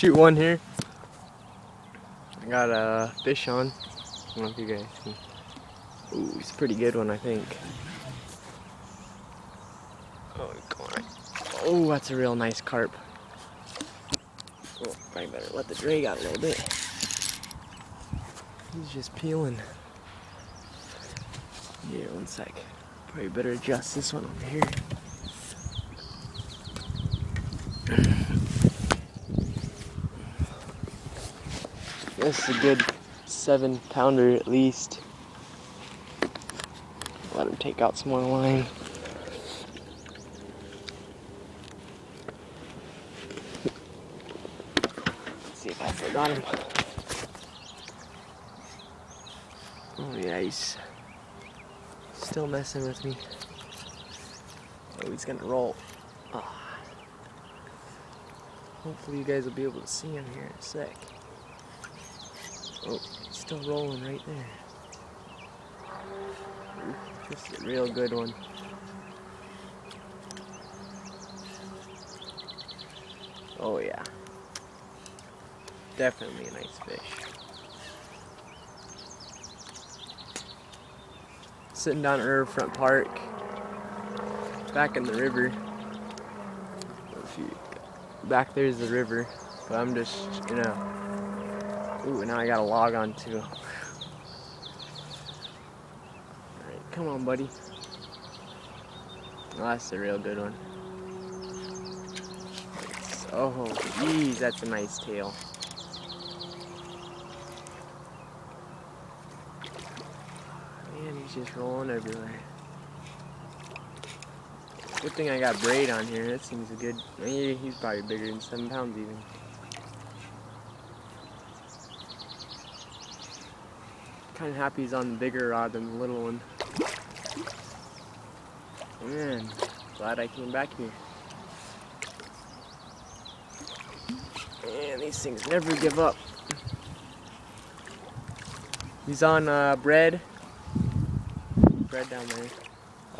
shoot one here. I got a fish on. I don't know if you guys can. Ooh, it's a pretty good one, I think. Oh, come on. Oh, that's a real nice carp. Oh, I better let the drag out a little bit. He's just peeling. Yeah, one sec. Probably better adjust this one over here. This is a good 7-pounder at least. Let him take out some more line. Let's see if I forgot him. Oh yeah, he's still messing with me. Oh, he's gonna roll. Oh. Hopefully you guys will be able to see him here in a sec. Oh, he's still rolling right there. Ooh, this is a real good one. Oh yeah. Definitely a nice fish. Sitting down at Riverfront Park, back in the river. Back there's the river, but I'm just, ooh, now I got a log on too. Alright, come on, buddy. Oh, that's a real good one. Oh, geez, that's a nice tail. Man, he's just rolling everywhere. Good thing I got braid on here. That seems a good. He's probably bigger than 7 pounds even. Kind of happy he's on the bigger rod than the little one. Man, glad I came back here. Man, these things never give up. He's on bread. Bread down there.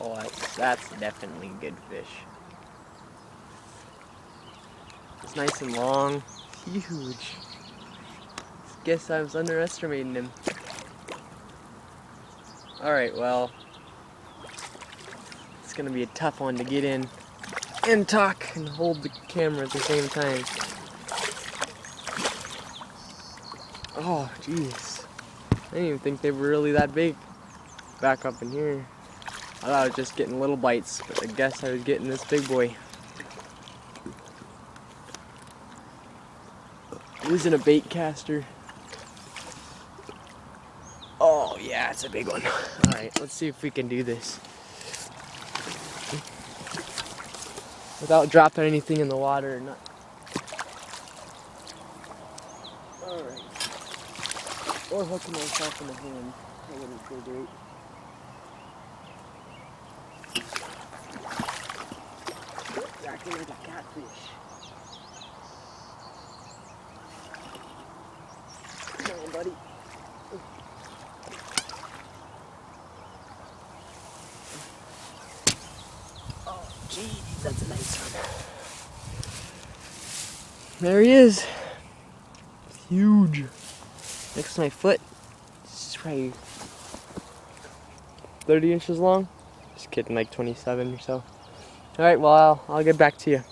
Oh, that's definitely a good fish. It's nice and long. Huge. Guess I was underestimating him. Alright, well, it's gonna be a tough one to get in and talk and hold the camera at the same time. Oh, jeez. I didn't even think they were really that big back up in here. I thought I was just getting little bites, but I guess I was getting this big boy. Using a bait caster. Oh yeah, it's a big one. Alright, let's see if we can do this. Without dropping anything in the water or not. Alright. Or hooking myself in the hand. That wouldn't feel great. Acting like a catfish. Come on, buddy. Oh, geez, that's a nice one. There he is. It's huge. Next to my foot. It's probably 30 inches long. Just kidding, like 27 or so. Alright, well, I'll get back to you.